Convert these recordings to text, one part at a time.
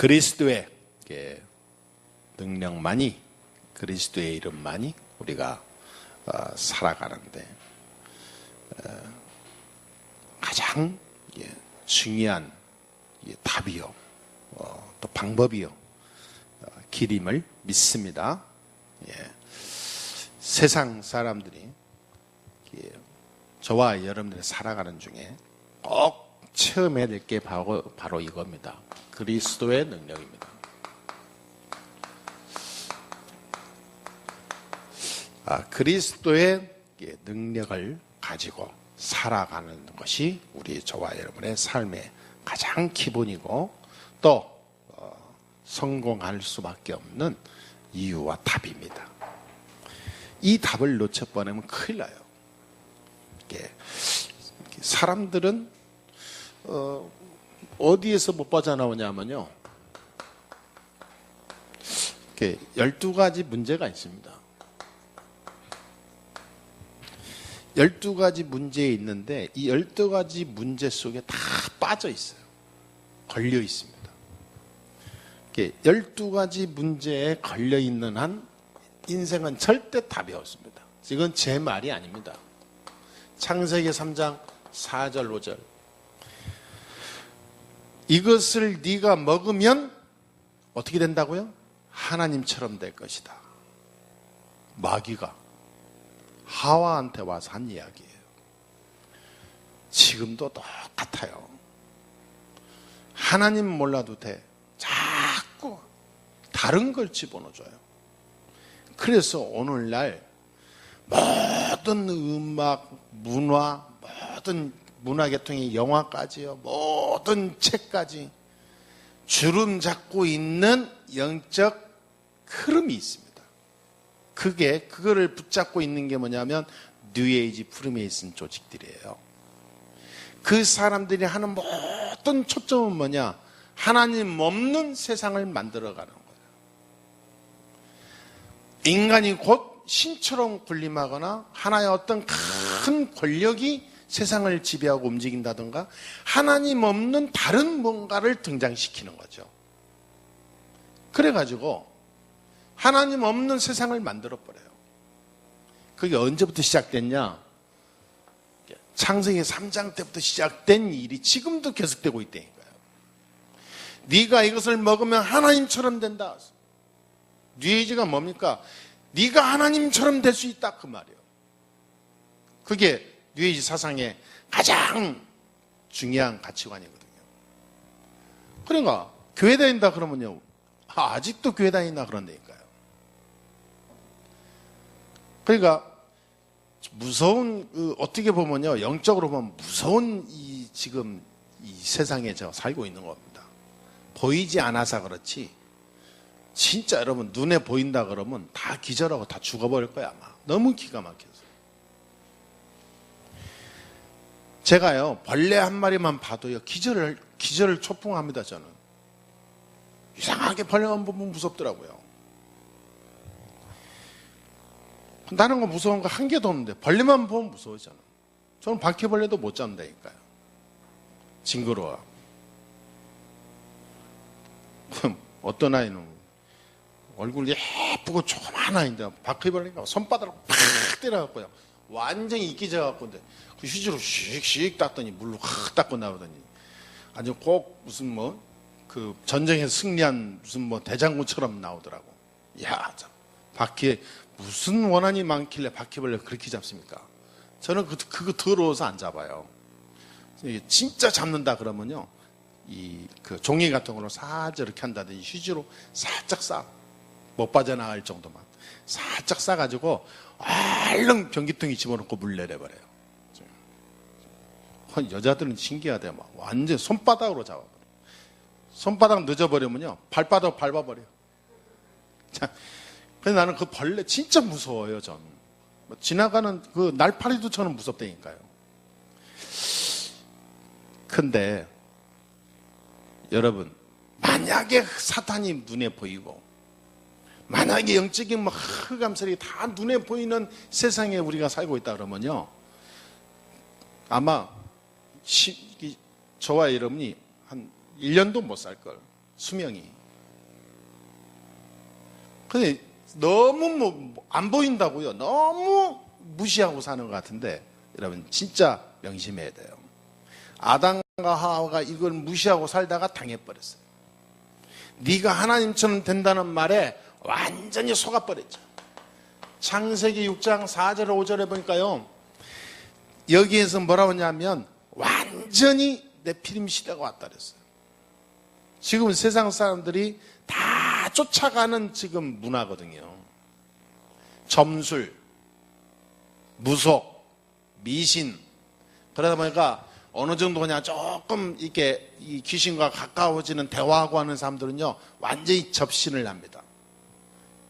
그리스도의 능력만이, 그리스도의 이름만이 우리가 살아가는데 가장 중요한 답이요, 또 방법이요, 길임을 믿습니다. 세상 사람들이 저와 여러분들이 살아가는 중에 꼭 체험해야 될 게 바로 이겁니다. 그리스도의 능력입니다. 그리스도의 능력을 가지고 살아가는 것이 우리 저와 여러분의 삶의 가장 기본이고 또 성공할 수밖에 없는 이유와 답입니다. 이 답을 놓쳐버리면 큰일 나요. 사람들은 어디에서 못 빠져나오냐면요, 12가지 문제가 있습니다. 12가지 문제 있는데 이 12가지 문제 속에 다 빠져 있어요. 걸려 있습니다. 12가지 문제에 걸려 있는 한 인생은 절대 답이 없습니다. 이건 제 말이 아닙니다. 창세기 3장 4절 5절. 이것을 네가 먹으면 어떻게 된다고요? 하나님처럼 될 것이다. 마귀가 하와한테 와서 한 이야기예요. 지금도 똑같아요. 하나님 몰라도 돼. 자꾸 다른 걸 집어넣어줘요. 그래서 오늘날 모든 음악, 문화, 모든 문화계통의 영화까지요, 모든 책까지 주름 잡고 있는 영적 흐름이 있습니다. 그거를 붙잡고 있는 게 뭐냐면 뉴에이지, 프리메이슨 조직들이에요. 그 사람들이 하는 모든 초점은 뭐냐? 하나님 없는 세상을 만들어가는 거예요. 인간이 곧 신처럼 군림하거나 하나의 어떤 큰 권력이 세상을 지배하고 움직인다든가 하나님 없는 다른 뭔가를 등장시키는 거죠. 그래가지고 하나님 없는 세상을 만들어버려요. 그게 언제부터 시작됐냐? 창세기 3장 때부터 시작된 일이 지금도 계속되고 있다니까요. 네가 이것을 먹으면 하나님처럼 된다. 뉴에이지가 뭡니까? 네가 하나님처럼 될 수 있다, 그 말이에요. 그게 뉴에이지 사상의 가장 중요한 가치관이거든요. 그러니까 교회 다닌다 그러면요, 아직도 교회 다닌다 그런다니까요. 그러니까 무서운, 어떻게 보면요, 영적으로 보면 무서운 지금 이 세상에 제가 살고 있는 겁니다. 보이지 않아서 그렇지 진짜 여러분 눈에 보인다 그러면 다 기절하고 다 죽어버릴 거야 아마. 너무 기가 막혀서. 제가요 벌레 한 마리만 봐도요 기절을 초풍합니다. 저는 이상하게 벌레만 보면 무섭더라고요. 다른 거 무서운 거 한 개도 없는데 벌레만 보면 무서워요. 저는 바퀴벌레도 못 잡는다니까요. 징그러워. 어떤 아이는 얼굴 예쁘고 조그만 아이인데 바퀴벌레가 손바닥으로 팍 때려갖고요 완전히 이끼져갖고 그 휴지로 씩 닦더니 물로 확 닦고 나오더니 아주 꼭 무슨 그 전쟁에서 승리한 무슨 대장군처럼 나오더라고. 야, 바퀴에 무슨 원한이 많길래 바퀴벌레 그렇게 잡습니까? 저는 그거 더러워서 안 잡아요. 진짜 잡는다 그러면요, 그 종이 같은 걸로 살짝 이렇게 한다든지 휴지로 살짝 싸, 못 빠져나갈 정도만 살짝 싸가지고 얼른 변기통에 집어넣고 물 내려버려요. 여자들은 신기하대요. 막 완전 손바닥으로 잡아버려요. 손바닥 늦어버리면요 발바닥 밟아버려요. 자, 그래서 나는 그 벌레 진짜 무서워요. 전 지나가는 그 날파리도 저는 무섭다니까요. 근데 여러분, 만약에 사탄이 눈에 보이고 만약에 영적인 흑암설이 다 눈에 보이는 세상에 우리가 살고 있다 그러면요 아마 저와 여러분이 한 1년도 못 살걸. 수명이. 근데 너무 안 보인다고요. 너무 무시하고 사는 것 같은데 여러분 진짜 명심해야 돼요. 아담과 하와가 이걸 무시하고 살다가 당해버렸어요. 네가 하나님처럼 된다는 말에 완전히 속아버렸죠. 창세기 6장 4절 5절에 보니까요, 여기에서 뭐라고 하냐면 완전히 네피림 시대가 왔다 그랬어요. 지금 세상 사람들이 다 쫓아가는 지금 문화거든요. 점술, 무속, 미신. 그러다 보니까 어느 정도 그냥 조금 이렇게 이 귀신과 가까워지는 대화하고 하는 사람들은요, 완전히 접신을 합니다.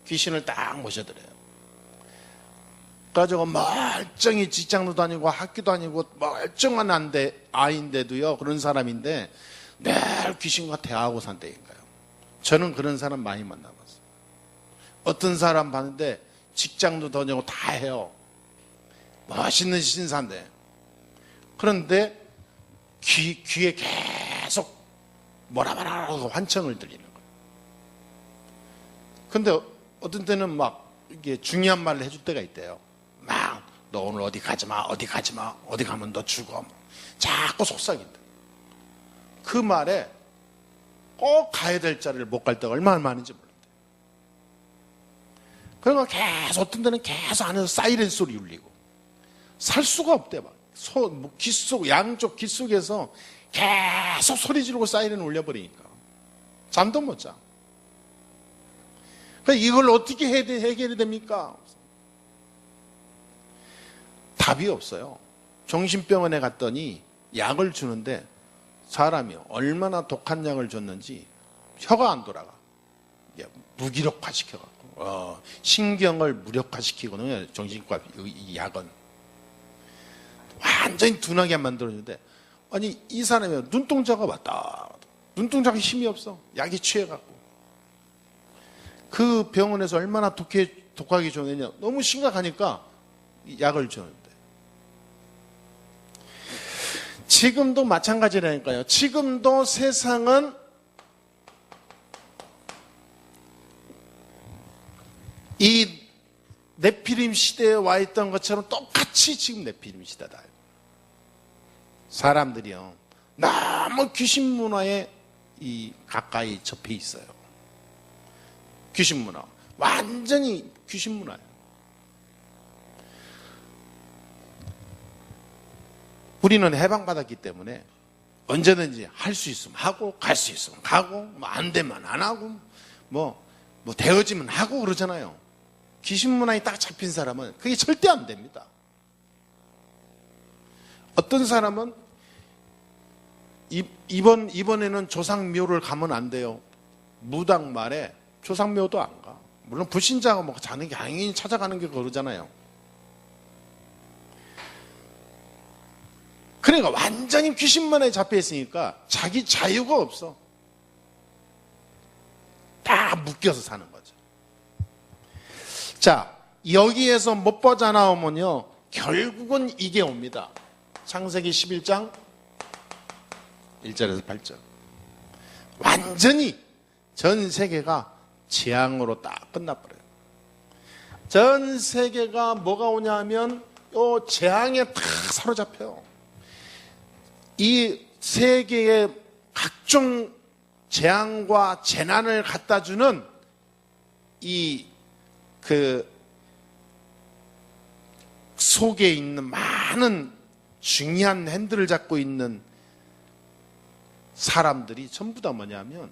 귀신을 딱 모셔드려요. 그래가지고 멀쩡히 직장도 다니고 학교도 다니고 멀쩡한 아이인데도요, 그런 사람인데 늘 귀신과 대화하고 산다니까요. 저는 그런 사람 많이 만나봤어요. 어떤 사람 봤는데 직장도 다니고 다 해요. 멋있는 신사인데. 그런데 귀에 계속 뭐라 하고 환청을 들리는 거예요. 근데 어떤 때는 막 이게 중요한 말을 해줄 때가 있대요. 막 너 오늘 어디 가지 마, 어디 가지 마, 어디 가면 너 죽어. 자꾸 속삭인다. 그 말에 꼭 가야 될 자리를 못 갈 때가 얼마나 많은지 몰라요. 그러니까 계속 어떤 데는 계속 안에서 사이렌 소리 울리고 살 수가 없대. 막 귓속, 양쪽 귓속에서 계속 소리 지르고 사이렌 울려버리니까 잠도 못 자. 그러니까 이걸 어떻게 해결이 됩니까? 답이 없어요. 정신병원에 갔더니 약을 주는데 사람이 얼마나 독한 약을 줬는지 혀가 안 돌아가. 무기력화 시켜갖고 신경을 무력화시키거든요. 정신과 이 약은 완전히 둔하게 만들어주는데, 아니 이 사람이 눈동자가 왔다. 눈동자가 힘이 없어. 약이 취해갖고. 그 병원에서 얼마나 독하게 줬느냐. 너무 심각하니까 약을 줬는데. 지금도 마찬가지라니까요. 지금도 세상은 이 네피림 시대에 와 있던 것처럼 똑같이 지금 네피림 시대다. 사람들이요, 너무 귀신 문화에 가까이 접해 있어요. 귀신 문화. 완전히 귀신 문화예요. 우리는 해방받았기 때문에 언제든지 할 수 있으면 하고, 갈 수 있으면 가고, 뭐 안 되면 안 하고, 뭐 되어지면 하고 그러잖아요. 귀신 문화에 딱 잡힌 사람은 그게 절대 안 됩니다. 어떤 사람은 이번에는 조상묘를 가면 안 돼요. 무당 말에 조상묘도 안 가. 물론 불신자가 뭐 자는 게 당연히 찾아가는 게 그러잖아요. 그러니까 완전히 귀신만에 잡혀 있으니까 자기 자유가 없어. 다 묶여서 사는 거죠. 자, 여기에서 못 빠져나오면요, 결국은 이게 옵니다. 창세기 11장 1절에서 8절. 완전히 전 세계가 재앙으로 딱 끝나버려요. 전 세계가 뭐가 오냐면 요 재앙에 다 사로잡혀요. 이 세계의 각종 재앙과 재난을 갖다주는 그 속에 있는 많은 중요한 핸들을 잡고 있는 사람들이 전부 다 뭐냐면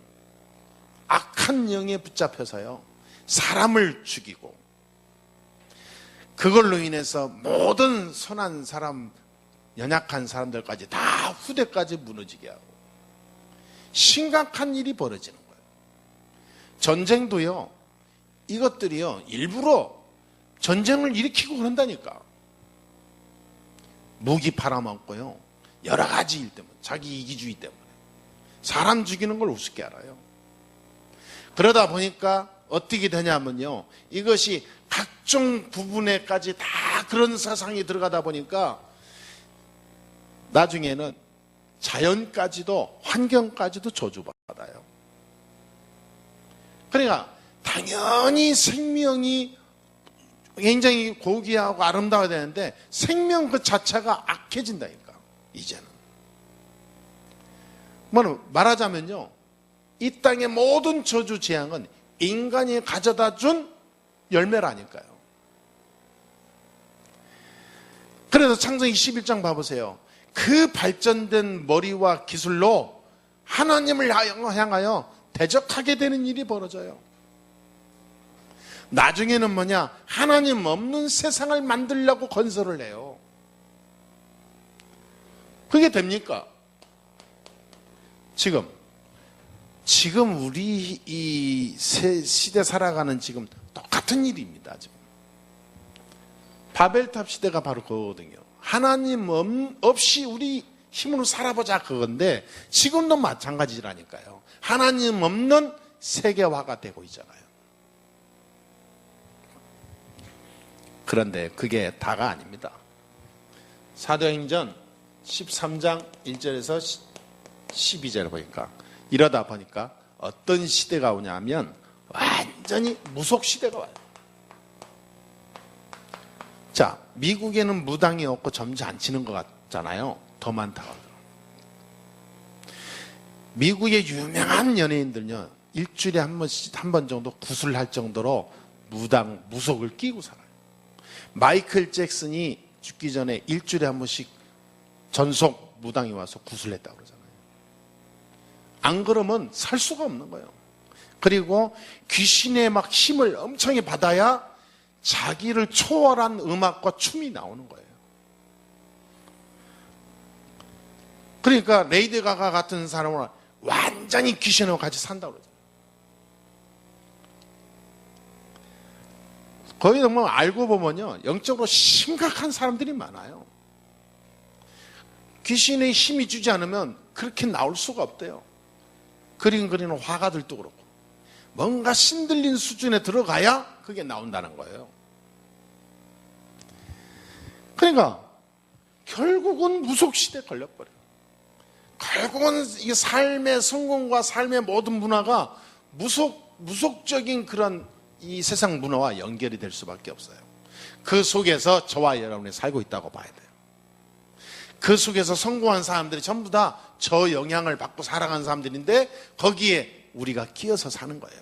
악한 영에 붙잡혀서요, 사람을 죽이고, 그걸로 인해서 모든 선한 사람, 연약한 사람들까지 다 후대까지 무너지게 하고 심각한 일이 벌어지는 거예요. 전쟁도요, 이것들이요, 일부러 전쟁을 일으키고 그런다니까. 무기 팔아먹고요, 여러 가지 일 때문에, 자기 이기주의 때문에 사람 죽이는 걸 우습게 알아요. 그러다 보니까 어떻게 되냐면요, 이것이 각종 부분에까지 다 그런 사상이 들어가다 보니까 나중에는 자연까지도, 환경까지도 저주받아요. 그러니까 당연히 생명이 굉장히 고귀하고 아름다워야 되는데 생명 그 자체가 악해진다니까. 이제는 말하자면요, 이 땅의 모든 저주 재앙은 인간이 가져다 준 열매라니까요. 그래서 창세기 11장 봐보세요. 그 발전된 머리와 기술로 하나님을 향하여 대적하게 되는 일이 벌어져요. 나중에는 뭐냐? 하나님 없는 세상을 만들려고 건설을 해요. 그게 됩니까? 지금 우리 이 시대 살아가는 지금 똑같은 일입니다. 지금 바벨탑 시대가 바로 그거거든요. 하나님 없이 우리 힘으로 살아보자 그건데 지금도 마찬가지라니까요. 하나님 없는 세계화가 되고 있잖아요. 그런데 그게 다가 아닙니다. 사도행전 13장 1절에서 12절을 보니까 이러다 보니까 어떤 시대가 오냐면 완전히 무속 시대가 와요. 자, 미국에는 무당이 없고 점지 안 치는 것 같잖아요. 더 많다고 하더라고요. 미국의 유명한 연예인들요, 일주일에 한 번 정도 구슬할 정도로 무속을 끼고 살아요. 마이클 잭슨이 죽기 전에 일주일에 한 번씩 전속 무당이 와서 구슬했다고 그러잖아요. 안 그러면 살 수가 없는 거예요. 그리고 귀신의 막 힘을 엄청히 받아야 자기를 초월한 음악과 춤이 나오는 거예요. 그러니까 레이디 가가 같은 사람은 완전히 귀신하고 같이 산다고 그러죠. 거기 정말 알고 보면요, 영적으로 심각한 사람들이 많아요. 귀신의 힘이 주지 않으면 그렇게 나올 수가 없대요. 그림 그리는 화가들도 그렇고 뭔가 신들린 수준에 들어가야 그게 나온다는 거예요. 그러니까 결국은 무속시대에 걸려버려요. 결국은 이 삶의 성공과 삶의 모든 문화가 무속적인 그런 이 세상 문화와 연결이 될 수밖에 없어요. 그 속에서 저와 여러분이 살고 있다고 봐야 돼요. 그 속에서 성공한 사람들이 전부 다 저 영향을 받고 살아가는 사람들인데 거기에 우리가 끼어서 사는 거예요.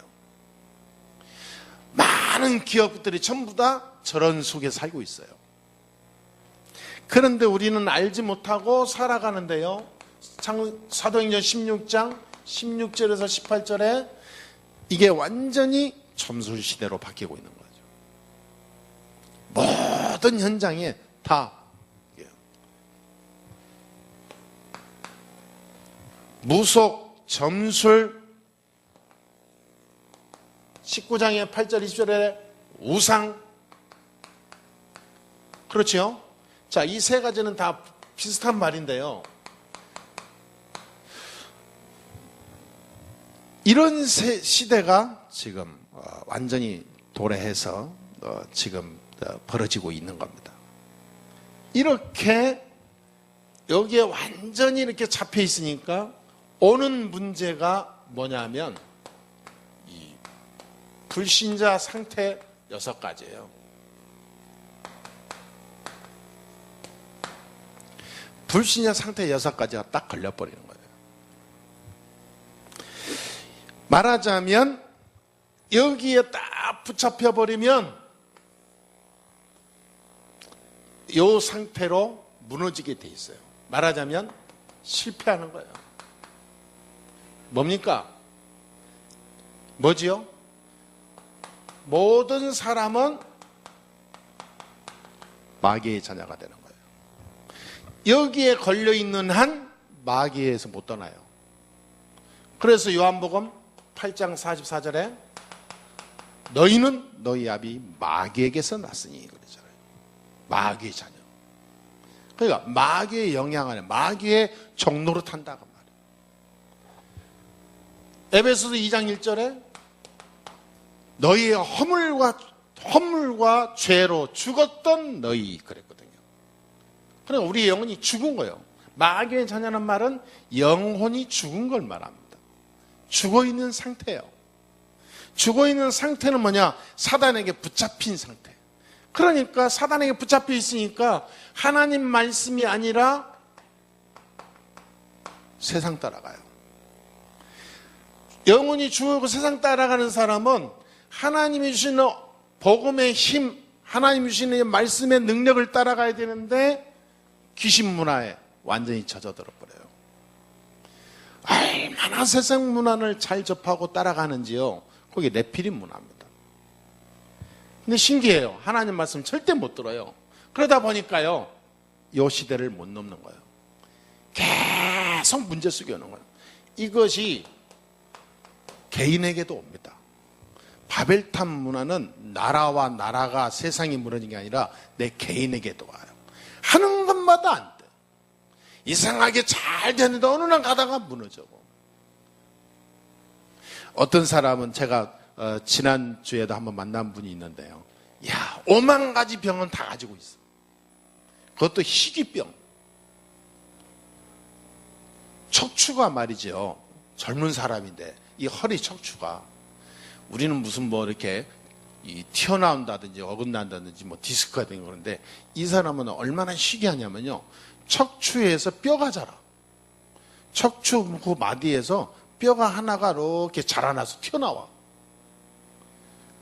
많은 기업들이 전부 다 저런 속에 살고 있어요. 그런데 우리는 알지 못하고 살아가는데요, 사도행전 16장 16절에서 18절에 이게 완전히 점술시대로 바뀌고 있는 거죠. 모든 현장에 다 무속, 점술, 19장의 8절 20절에 우상, 그렇죠? 자, 이 세 가지는 다 비슷한 말인데요, 이런 시대가 지금 완전히 도래해서 지금 벌어지고 있는 겁니다. 이렇게 여기에 완전히 이렇게 잡혀 있으니까 오는 문제가 뭐냐면 이 불신자 상태 6가지예요. 불신자 상태 6가지가 딱 걸려버리는 거예요. 말하자면 여기에 딱 붙잡혀버리면 이 상태로 무너지게 돼 있어요. 말하자면 실패하는 거예요. 뭡니까? 뭐지요? 모든 사람은 마귀의 자녀가 되는 거예요. 여기에 걸려있는 한 마귀에서 못 떠나요. 그래서 요한복음 8장 44절에 너희는 너희 아비 마귀에게서 났으니 그러잖아요. 마귀의 자녀. 그러니까 마귀의 영향 안에 마귀의 종로로 탄다고 말이에요. 에베소서 2장 1절에 너희의 허물과 죄로 죽었던 너희 그랬거든요. 그러니까 우리의 영혼이 죽은 거예요. 마귀의 자녀는 말은 영혼이 죽은 걸 말합니다. 죽어있는 상태예요. 죽어있는 상태는 뭐냐? 사단에게 붙잡힌 상태. 그러니까 사단에게 붙잡혀 있으니까 하나님 말씀이 아니라 세상 따라가요. 영혼이 죽어있고 세상 따라가는 사람은 하나님이 주시는 복음의 힘, 하나님이 주시는 말씀의 능력을 따라가야 되는데 귀신 문화에 완전히 젖어들어 버려요. 얼마나 세상 문화를 잘 접하고 따라가는지요. 그게 네피림 문화입니다. 근데 신기해요. 하나님 말씀 절대 못 들어요. 그러다 보니까요, 이 시대를 못 넘는 거예요. 계속 문제 속에 오는 거예요. 이것이 개인에게도 옵니다. 바벨탑 문화는 나라와 나라가 세상이 무너진 게 아니라 내 개인에게도 와요. 하는 것마다 안 돼. 이상하게 잘 되는데 어느 날 가다가 무너져. 어떤 사람은 제가 지난주에도 한번 만난 분이 있는데요. 야, 5만 가지 병은 다 가지고 있어. 그것도 희귀병. 척추가 말이죠. 젊은 사람인데 이 허리 척추가 우리는 무슨 뭐 이렇게 튀어나온다든지 어긋난다든지 뭐 디스크가 된 그런데 이 사람은 얼마나 희귀하냐면요. 척추에서 뼈가 자라. 척추 그 마디에서 뼈가 하나가 이렇게 자라나서 튀어나와.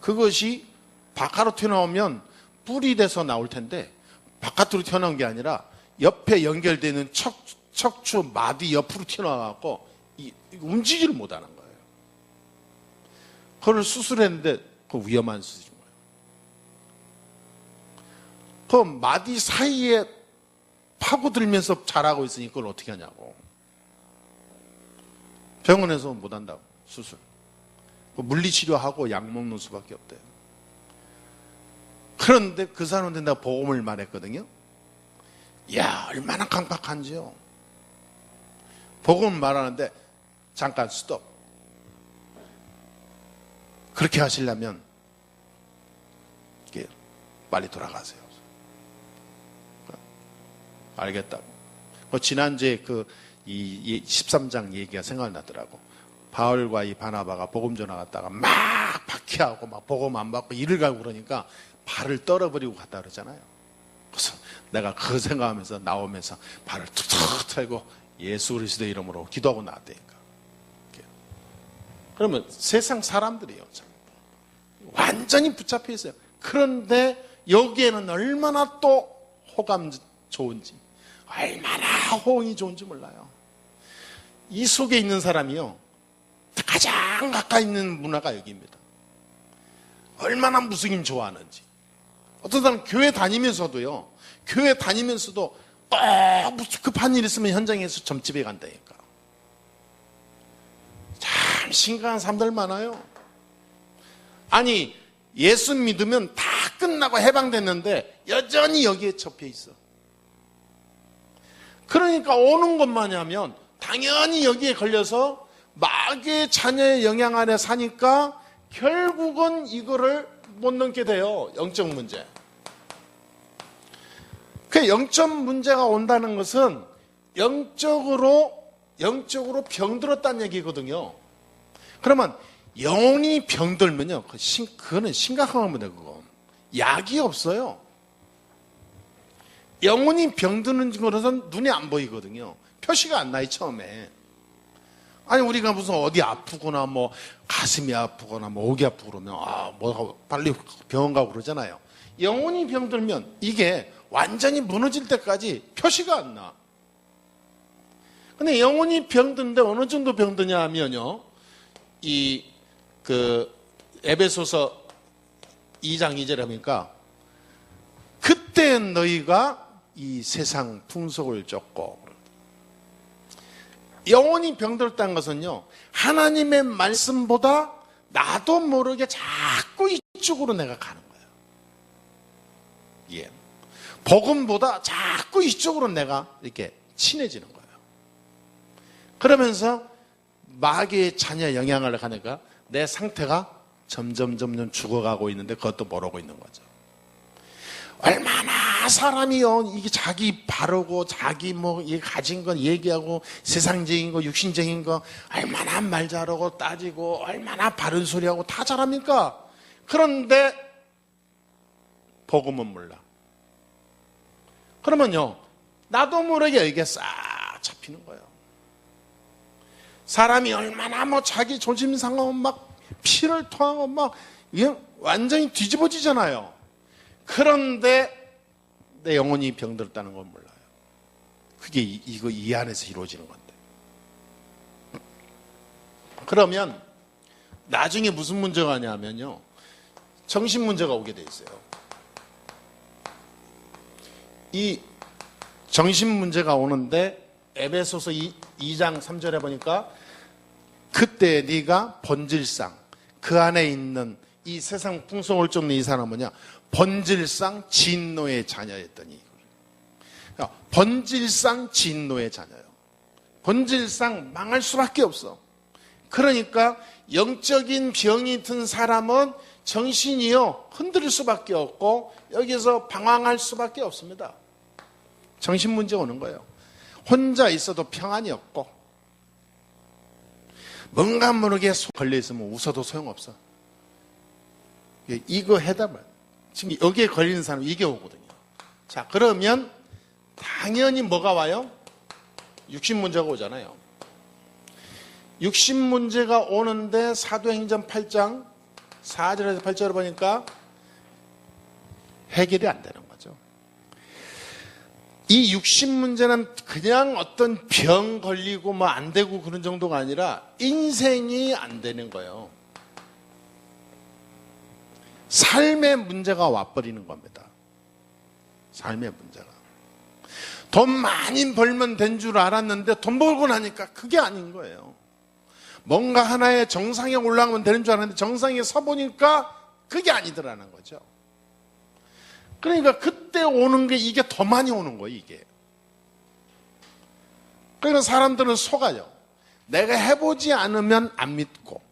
그것이 바깥으로 튀어나오면 뿔이 돼서 나올 텐데 바깥으로 튀어나온 게 아니라 옆에 연결되는 척추 마디 옆으로 튀어나와서 움직이지를 못하는 거예요. 그걸 수술했는데 그 위험한 수술인 거예요. 그 마디 사이에 파고들면서 자라고 있으니 그걸 어떻게 하냐고. 병원에서 못한다고 수술. 물리치료하고 약 먹는 수밖에 없대요. 그런데 그 사람한테 내가 복음을 말했거든요. 이야, 얼마나 강팍한지요. 복음을 말하는데 잠깐 스톱. 그렇게 하시려면 빨리 돌아가세요. 알겠다고. 지난주에 이 13장 얘기가 생각나더라고. 바울과 이 바나바가 복음 전화 갔다가 막 박해하고 막 복음 안 받고 일을 가고 그러니까 발을 떨어버리고 갔다 그러잖아요. 그래서 내가 그 생각하면서 나오면서 발을 툭툭 털고 예수 그리스도 이름으로 기도하고 나왔다니까. 그러면 세상 사람들이에요. 완전히 붙잡혀 있어요. 그런데 여기에는 얼마나 또 호감 좋은지, 얼마나 호응이 좋은지 몰라요. 이 속에 있는 사람이요, 가장 가까이 있는 문화가 여기입니다. 얼마나 무슬림 좋아하는지. 어떤 사람은 교회 다니면서도 무슨 급한 일 있으면 현장에서 점집에 간다니까. 참 심각한 사람들 많아요. 아니, 예수 믿으면 다 끝나고 해방됐는데 여전히 여기에 접혀 있어. 그러니까 오는 것만 하면 당연히 여기에 걸려서 마귀의 자녀의 영향 아래 사니까 결국은 이거를 못 넘게 돼요. 영적 문제. 그 영적 문제가 온다는 것은 영적으로 병들었다는 얘기거든요. 그러면 영혼이 병들면요, 그거는 심각한 겁니다. 그거 약이 없어요. 영혼이 병드는 것은 눈에 안 보이거든요. 표시가 안 나요, 처음에. 아니, 우리가 무슨 어디 아프거나 뭐 가슴이 아프거나 뭐 목이 아프고 그러면 뭐 빨리 병원 가고 그러잖아요. 영혼이 병들면 이게 완전히 무너질 때까지 표시가 안 나. 근데 영혼이 병드는데 어느 정도 병드냐 하면요, 에베소서 2장 2절에 하니까 그때 너희가 이 세상 풍속을 쫓고, 영혼이 병들었다는 것은요, 하나님의 말씀보다 나도 모르게 자꾸 이쪽으로 내가 가는 거예요. 예. 복음보다 자꾸 이쪽으로 내가 이렇게 친해지는 거예요. 그러면서 마귀의 자녀 영향을 가니까 내 상태가 점점 죽어가고 있는데 그것도 모르고 있는 거죠. 얼마나 다 사람이요. 이게 자기 바르고 자기 뭐 가진 건 얘기하고 세상적인 거 육신적인 거 얼마나 말 잘하고 따지고 얼마나 바른 소리하고 다 잘합니까? 그런데 복음은 몰라. 그러면요, 나도 모르게 이게 싹 잡히는 거예요. 사람이 얼마나 뭐 자기 조짐 상하고 막 피를 토하고 막 이게 완전히 뒤집어지잖아요. 그런데 내 영혼이 병들었다는 건 몰라요. 그게 이거 이 안에서 이루어지는 건데. 그러면 나중에 무슨 문제가 하냐면요, 정신 문제가 오게 돼 있어요. 이 정신 문제가 오는데 에베소서 2장 3절에 보니까 그때 네가 본질상 그 안에 있는 이 세상 풍성을 쫓는 이 사람은 뭐냐? 본질상 진노의 자녀였더니. 본질상 진노의 자녀예요. 본질상 망할 수밖에 없어. 그러니까 영적인 병이 든 사람은 정신이요 흔들릴 수밖에 없고 여기서 방황할 수밖에 없습니다. 정신 문제 오는 거예요. 혼자 있어도 평안이 없고 뭔가 모르게 걸려 있으면 웃어도 소용없어. 이거 해답을 지금 여기에 걸리는 사람 이게 오거든요. 자, 그러면 당연히 뭐가 와요? 육신 문제가 오잖아요. 육신 문제가 오는데 사도행전 8장 4절에서 8절을 보니까 해결이 안 되는 거죠. 이 육신 문제는 그냥 어떤 병 걸리고 뭐 안 되고 그런 정도가 아니라 인생이 안 되는 거예요. 삶의 문제가 와버리는 겁니다. 삶의 문제가. 돈 많이 벌면 된 줄 알았는데 돈 벌고 나니까 그게 아닌 거예요. 뭔가 하나의 정상에 올라가면 되는 줄 알았는데 정상에 서보니까 그게 아니더라는 거죠. 그러니까 그때 오는 게 이게 더 많이 오는 거예요, 이게. 그러니까 사람들은 속아요. 내가 해보지 않으면 안 믿고,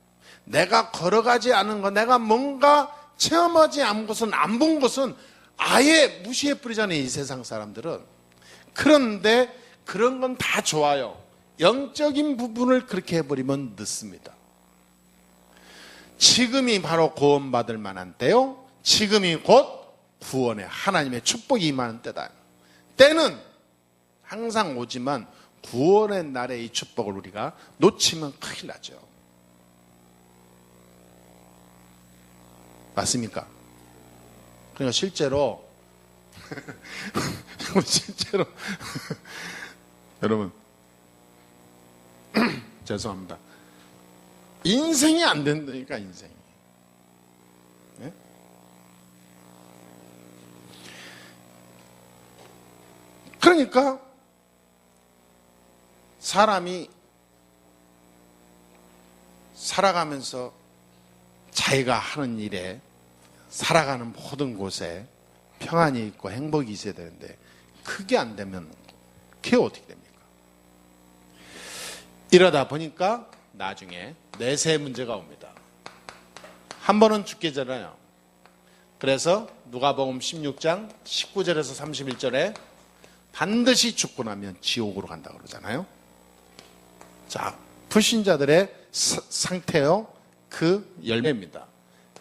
내가 걸어가지 않은 거, 내가 뭔가 체험하지 않은 것은, 안 본 것은 아예 무시해버리잖아요, 이 세상 사람들은. 그런데 그런 건 다 좋아요. 영적인 부분을 그렇게 해버리면 늦습니다. 지금이 바로 구원받을 만한 때요. 지금이 곧 구원의 하나님의 축복이 임하는 때다. 때는 항상 오지만 구원의 날의 이 축복을 우리가 놓치면 큰일 나죠. 맞습니까? 그러니까 실제로 여러분 죄송합니다. 인생이 안 된다니까, 인생이. 네? 그러니까 사람이 살아가면서 자기가 하는 일에 살아가는 모든 곳에 평안이 있고 행복이 있어야 되는데 그게 안 되면 그게 어떻게 됩니까? 이러다 보니까 나중에 내세 문제가 옵니다. 한 번은 죽게 되잖아요. 그래서 누가복음 16장 19절에서 31절에 반드시 죽고 나면 지옥으로 간다고 그러잖아요. 자, 불신자들의 상태요, 그 열매입니다.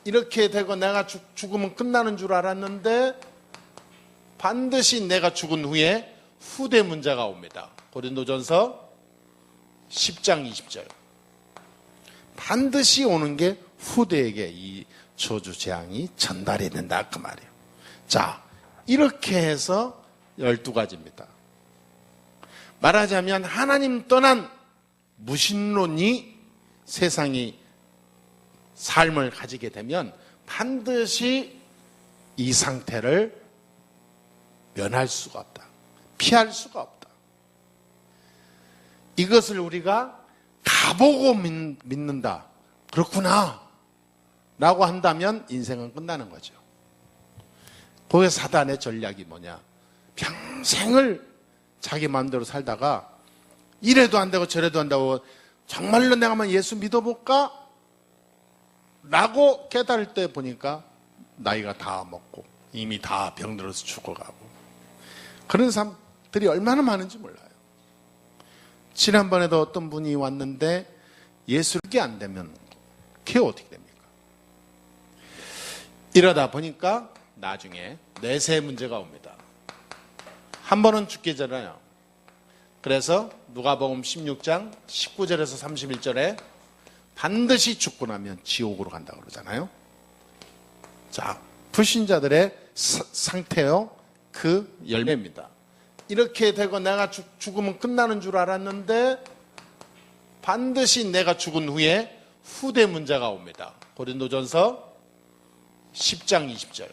이렇게 되고 내가 죽으면 끝나는 줄 알았는데 반드시 내가 죽은 후에 후대 문제가 옵니다. 고린도전서 10장 20절. 반드시 오는 게 후대에게 이 저주 재앙이 전달이 된다, 그 말이에요. 자, 이렇게 해서 12가지입니다. 말하자면 하나님 떠난 무신론이 세상이 삶을 가지게 되면 반드시 이 상태를 면할 수가 없다. 피할 수가 없다. 이것을 우리가 가보고 믿는다. 그렇구나. 라고 한다면 인생은 끝나는 거죠. 거기에 사단의 전략이 뭐냐? 평생을 자기 마음대로 살다가 이래도 안 되고 저래도 안 되고 정말로 내가 한번 예수 믿어볼까? 라고 깨달을 때 보니까 나이가 다 먹고 이미 다 병들어서 죽어가고 그런 사람들이 얼마나 많은지 몰라요. 지난번에도 어떤 분이 왔는데 예술이 안 되면 그게 어떻게 됩니까? 이러다 보니까 나중에 내세 문제가 옵니다. 한 번은 죽게 되잖아요. 그래서 누가복음 16장 19절에서 31절에 반드시 죽고 나면 지옥으로 간다고 그러잖아요. 자, 불신자들의 상태요, 그 열매입니다. 이렇게 되고 내가 죽으면 끝나는 줄 알았는데 반드시 내가 죽은 후에 후대 문제가 옵니다. 고린도전서 10장 20절.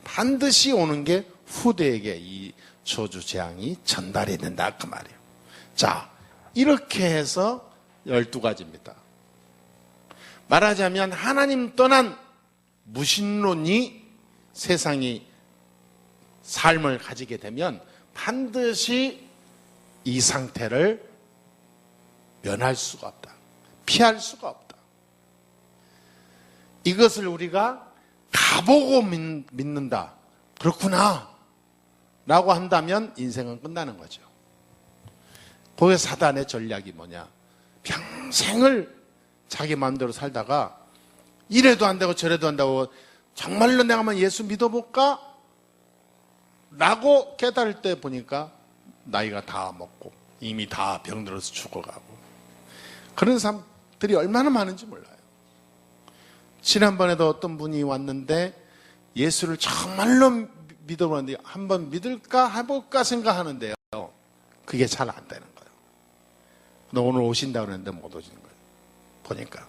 반드시 오는 게 후대에게 이 저주 재앙이 전달이 된다 그 말이에요. 자, 이렇게 해서 12가지입니다. 말하자면 하나님 떠난 무신론이 세상이 삶을 가지게 되면 반드시 이 상태를 면할 수가 없다. 피할 수가 없다. 이것을 우리가 가보고 믿는다. 그렇구나 라고 한다면 인생은 끝나는 거죠. 거기에 사단의 전략이 뭐냐, 평생을 자기 마음대로 살다가 이래도 안 되고 저래도 안 되고 정말로 내가 한번 예수 믿어볼까? 라고 깨달을 때 보니까 나이가 다 먹고 이미 다 병들어서 죽어가고, 그런 사람들이 얼마나 많은지 몰라요. 지난번에도 어떤 분이 왔는데 예수를 정말로 믿어보는데 한번 믿을까 해볼까 생각하는데요, 그게 잘 안 되는 거예요. 근데 오늘 오신다고 그랬는데 못 오시는 거예요. 보니까.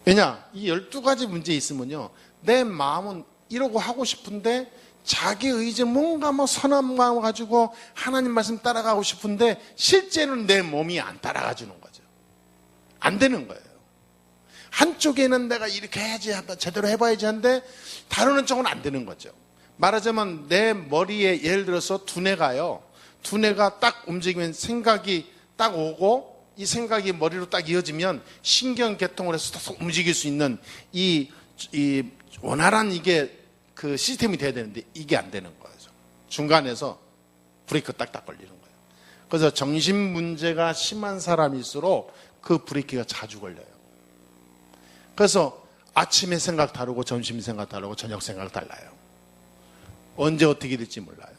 왜냐, 이 12가지 문제 있으면요, 내 마음은 이러고 하고 싶은데 자기 의지 뭔가 뭐 선한 마음 가지고 하나님 말씀 따라가고 싶은데 실제로는 내 몸이 안 따라가 주는 거죠. 안 되는 거예요. 한쪽에는 내가 이렇게 해야지, 제대로 해봐야지 하는데 다른 한쪽은 안 되는 거죠. 말하자면 내 머리에 예를 들어서 두뇌가요, 두뇌가 딱 움직이면 생각이 딱 오고 이 생각이 머리로 딱 이어지면 신경계통을 해서 딱 움직일 수 있는 이 원활한 이게 그 시스템이 돼야 되는데 이게 안 되는 거예요. 중간에서 브레이크 딱딱 걸리는 거예요. 그래서 정신 문제가 심한 사람일수록 그 브레이크가 자주 걸려요. 그래서 아침에 생각 다르고 점심 생각 다르고 저녁 생각 달라요. 언제 어떻게 될지 몰라요.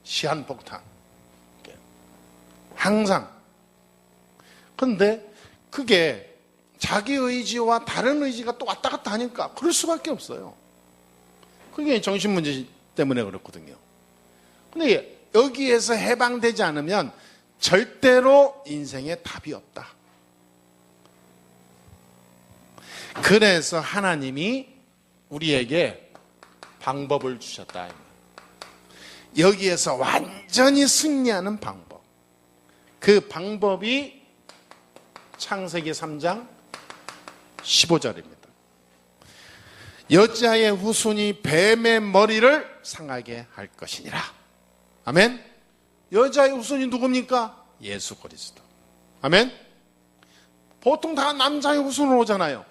시한폭탄. 항상. 그런데 그게 자기 의지와 다른 의지가 또 왔다 갔다 하니까 그럴 수밖에 없어요. 그게 정신 문제 때문에 그렇거든요. 근데 여기에서 해방되지 않으면 절대로 인생에 답이 없다. 그래서 하나님이 우리에게 방법을 주셨다. 여기에서 완전히 승리하는 방법. 그 방법이 창세기 3장 15절입니다. 여자의 후손이 뱀의 머리를 상하게 할 것이니라. 아멘. 여자의 후손이 누굽니까? 예수 그리스도. 아멘. 보통 다 남자의 후손으로 오잖아요.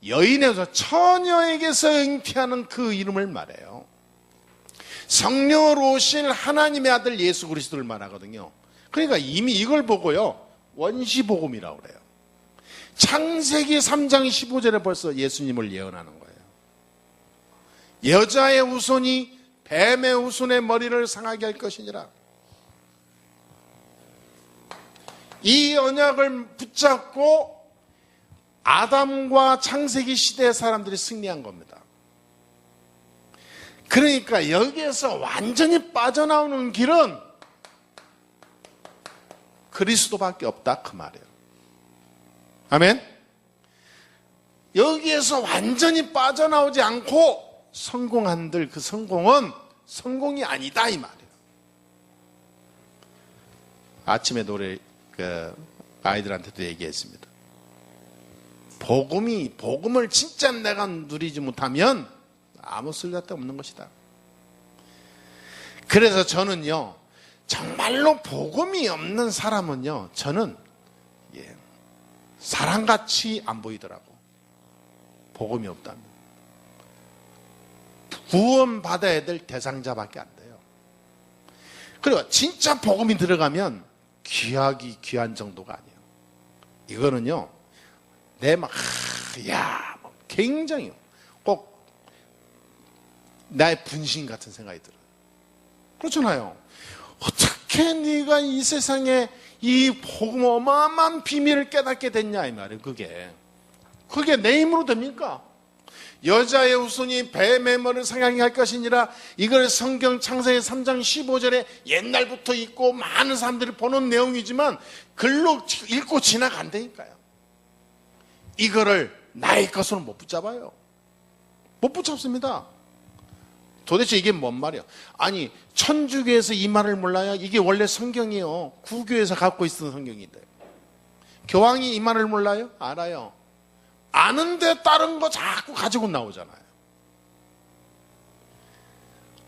여인에서 처녀에게서 잉태하는 그 이름을 말해요. 성령으로 오실 하나님의 아들 예수 그리스도를 말하거든요. 그러니까 이미 이걸 보고요, 원시복음이라고 그래요. 창세기 3장 15절에 벌써 예수님을 예언하는 거예요. 여자의 후손이 뱀의 후손의 머리를 상하게 할 것이니라. 이 언약을 붙잡고 아담과 창세기 시대의 사람들이 승리한 겁니다. 그러니까 여기에서 완전히 빠져나오는 길은 그리스도밖에 없다 그 말이에요. 아멘. 여기에서 완전히 빠져나오지 않고 성공한들 그 성공은 성공이 아니다 이 말이에요. 아침에 노래 아이들한테도 얘기했습니다. 복음을 진짜 내가 누리지 못하면 아무 쓸데없는 것이다. 그래서 저는요, 정말로 복음이 없는 사람은요, 저는 사람같이 안 보이더라고. 복음이 없다면. 구원받아야 될 대상자밖에 안 돼요. 그리고 진짜 복음이 들어가면 귀하기 귀한 정도가 아니에요. 이거는요, 굉장히 꼭 나의 분신 같은 생각이 들어요. 그렇잖아요. 어떻게 네가 이 세상에 이 복음 어마어마한 비밀을 깨닫게 됐냐 이 말이에요. 그게 내 힘으로 됩니까? 여자의 후손이 뱀의 머리를 상하게 할 것이니라. 이걸 성경 창세기 3장 15절에 옛날부터 있고 많은 사람들이 보는 내용이지만 글로 읽고 지나간다니까요. 이거를 나의 것으로 못 붙잡아요. 못 붙잡습니다. 도대체 이게 뭔 말이야? 아니, 천주교에서 이 말을 몰라요? 이게 원래 성경이에요. 구교에서 갖고 있었던 성경인데. 교황이 이 말을 몰라요? 알아요. 아는데 다른 거 자꾸 가지고 나오잖아요.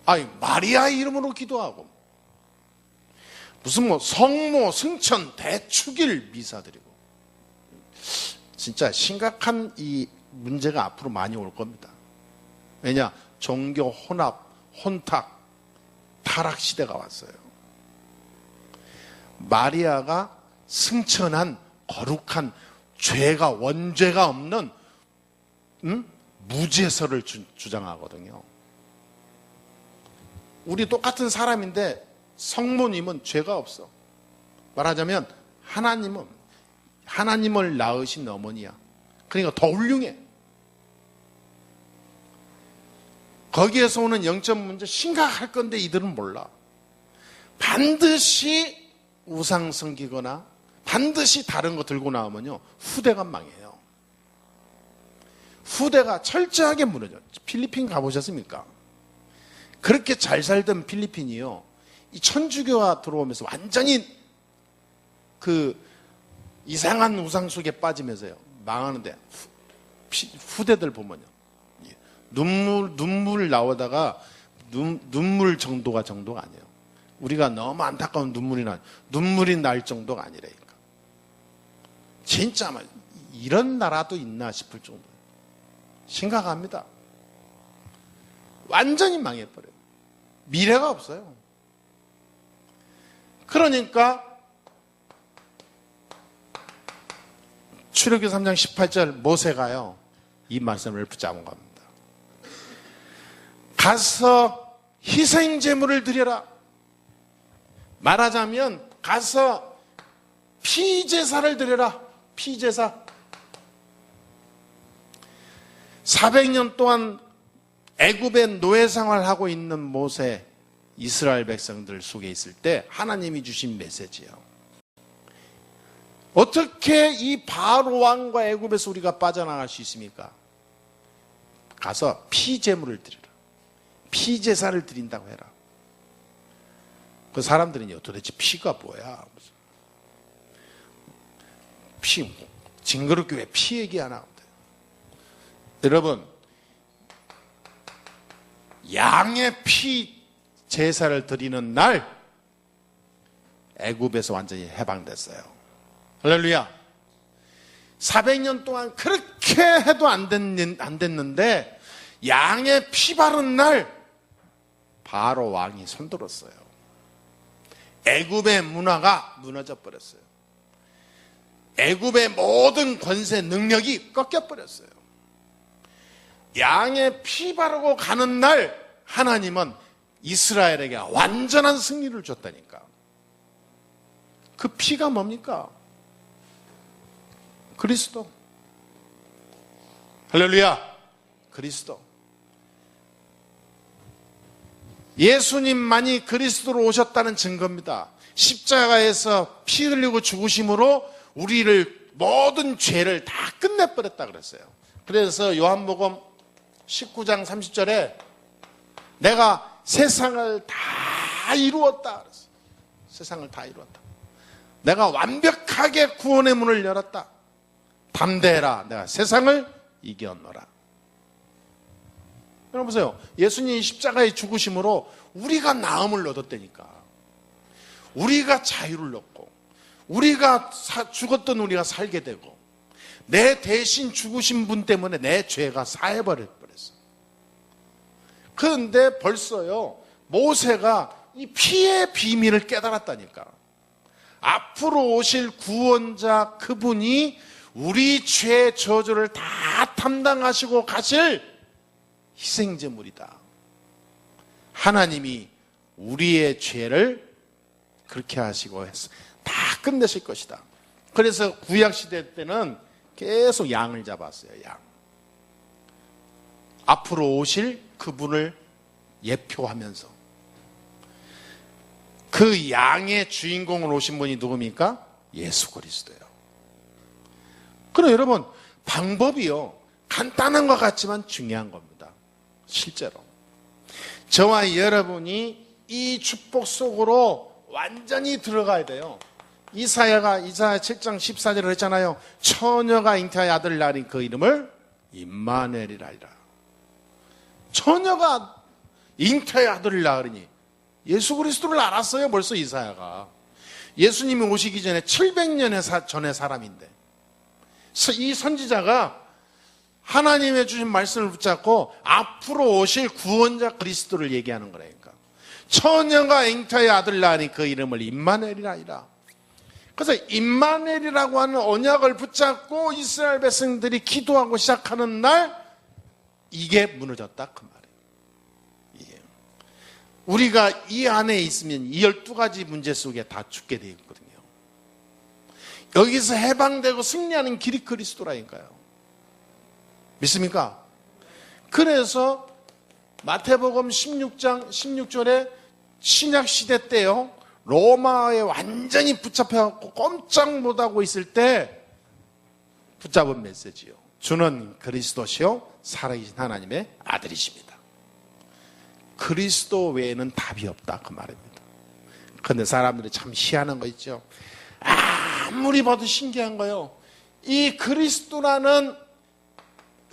아니, 마리아 이름으로 기도하고 무슨 뭐 성모, 승천, 대축일 미사 드리고 진짜 심각한 이 문제가 앞으로 많이 올 겁니다. 왜냐? 종교 혼합, 혼탁, 타락 시대가 왔어요. 마리아가 승천한 거룩한 죄가 원죄가 없는 무죄설을 주장하거든요. 우리 똑같은 사람인데 성모님은 죄가 없어. 말하자면 하나님을 낳으신 어머니야. 그러니까 더 훌륭해. 거기에서 오는 영적 문제 심각할 건데 이들은 몰라. 반드시 우상 섬기거나 반드시 다른 거 들고 나오면요, 후대가 망해요. 후대가 철저하게 무너져. 필리핀 가보셨습니까? 그렇게 잘 살던 필리핀이요, 이 천주교가 들어오면서 완전히 그 이상한 우상 속에 빠지면서요 망하는데, 후대들 보면요 눈물 나오다가 눈물 정도가 아니에요. 우리가 너무 안타까운 눈물이 날 정도가 아니라니까. 진짜 이런 나라도 있나 싶을 정도예요. 심각합니다. 완전히 망해버려요. 미래가 없어요. 그러니까 출애굽기 3장 18절 모세가요 이 말씀을 붙잡은 겁니다. 가서 희생제물을 드려라. 말하자면 가서 피제사를 드려라. 피제사. 400년 동안 애굽의 노예 생활을 하고 있는 모세, 이스라엘 백성들 속에 있을 때 하나님이 주신 메시지예요. 어떻게 이 바로 왕과 애굽에서 우리가 빠져나갈 수 있습니까? 가서 피제물을 드려라. 피제사를 드린다고 해라. 그 사람들은요, 도대체 피가 뭐야? 피, 징그럽게 왜 피 얘기하나? 여러분, 양의 피 제사를 드리는 날 애굽에서 완전히 해방됐어요. 할렐루야. 400년 동안 그렇게 해도 안 됐는데 양의 피 바른 날 바로 왕이 손들었어요. 애굽의 문화가 무너져 버렸어요. 애굽의 모든 권세 능력이 꺾여 버렸어요. 양의 피 바르고 가는 날 하나님은 이스라엘에게 완전한 승리를 줬다니까. 그 피가 뭡니까? 그리스도. 할렐루야. 그리스도. 예수님만이 그리스도로 오셨다는 증거입니다. 십자가에서 피 흘리고 죽으심으로 우리를 모든 죄를 다 끝내버렸다 그랬어요. 그래서 요한복음 19장 30절에 내가 세상을 다 이루었다 그랬어요. 세상을 다 이루었다. 내가 완벽하게 구원의 문을 열었다. 담대해라. 내가 세상을 이겼노라. 여러분 보세요. 예수님이 십자가의 죽으심으로 우리가 나음을 얻었다니까. 우리가 자유를 얻고 우리가 죽었던 우리가 살게 되고 내 대신 죽으신 분 때문에 내 죄가 사해버렸어. 그런데 벌써요, 모세가 이 피의 비밀을 깨달았다니까. 앞으로 오실 구원자 그분이 우리 죄 저주를 다 담당하시고 가실 희생제물이다. 하나님이 우리의 죄를 그렇게 하시고 다 끝내실 것이다. 그래서 구약시대 때는 계속 양을 잡았어요. 양. 앞으로 오실 그분을 예표하면서. 그 양의 주인공으로 오신 분이 누굽니까? 예수 그리스도예요. 그럼 여러분, 방법이요, 간단한 것 같지만 중요한 겁니다. 실제로 저와 여러분이 이 축복 속으로 완전히 들어가야 돼요. 이사야 7장 14절을 했잖아요. 처녀가 잉태하여 아들을 낳으니 그 이름을 임마누엘이라 하리라. 처녀가 잉태하여 아들을 낳으니 예수 그리스도를 알았어요. 벌써 이사야가. 예수님이 오시기 전에 700년 전의 사람인데, 이 선지자가 하나님의 주신 말씀을 붙잡고 앞으로 오실 구원자 그리스도를 얘기하는 거라니까. 처녀가 잉태하여 아들을 낳으니 그 이름을 임마누엘이라 하리라. 그래서 임마누엘이라고 하는 언약을 붙잡고 이스라엘 백성들이 기도하고 시작하는 날, 이게 무너졌다 그 말이에요. 이게. 우리가 이 안에 있으면 이 12가지 문제 속에 다 죽게 되어 있거든요. 여기서 해방되고 승리하는 길이 그리스도라니까요. 믿습니까? 그래서 마태복음 16장 16절에 신약시대 때요, 로마에 완전히 붙잡혀갖고 꼼짝 못하고 있을 때 붙잡은 메시지요. 주는 그리스도시요 살아계신 하나님의 아들이십니다. 그리스도 외에는 답이 없다 그 말입니다. 그런데 사람들이 참 희한한 거 있죠. 아무리 봐도 신기한 거요, 이 그리스도라는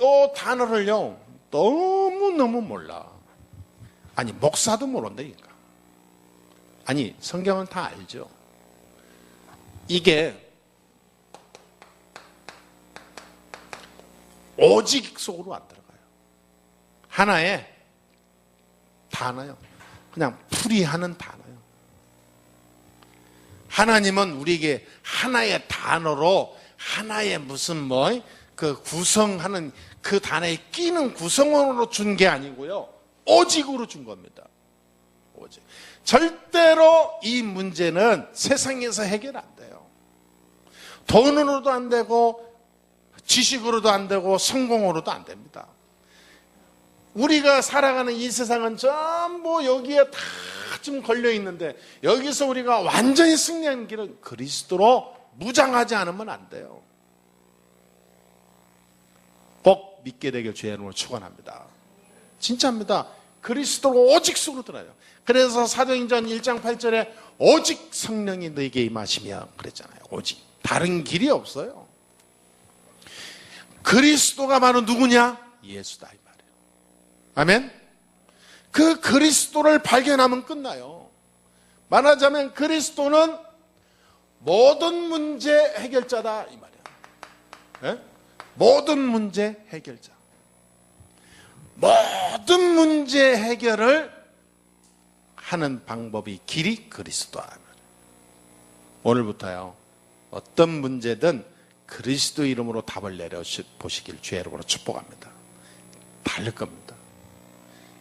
이 단어를요 너무너무 몰라. 아니 목사도 모른다니까. 아니 성경은 다 알죠. 이게 오직 속으로 안 들어가요. 하나의 단어요. 그냥 풀이하는 단어요. 하나님은 우리에게 하나의 단어로 하나의 무슨 그 구성하는 그 단어에 끼는 구성원으로 준 게 아니고요, 오직으로 준 겁니다. 오직. 절대로 이 문제는 세상에서 해결 안 돼요. 돈으로도 안 되고 지식으로도 안 되고 성공으로도 안 됩니다. 우리가 살아가는 이 세상은 전부 여기에 다 좀 걸려 있는데, 여기서 우리가 완전히 승리하는 길은 그리스도로 무장하지 않으면 안 돼요. 꼭 믿게 되길 주의 이름으로 축원합니다. 진짜입니다. 그리스도로 오직 속으로 들어요. 그래서 사도행전 1장 8절에 오직 성령이 너에게 임하시며 그랬잖아요. 오직. 다른 길이 없어요. 그리스도가 바로 누구냐? 예수다 이 말이에요. 아멘. 그 그리스도를 발견하면 끝나요. 말하자면 그리스도는 모든 문제 해결자다 이 말이에요. 네? 모든 문제 해결자. 모든 문제 해결을 하는 방법이 길이 그리스도다. 오늘부터요, 어떤 문제든 그리스도 이름으로 답을 내려보시길 주의 이름으로 축복합니다. 다를 겁니다.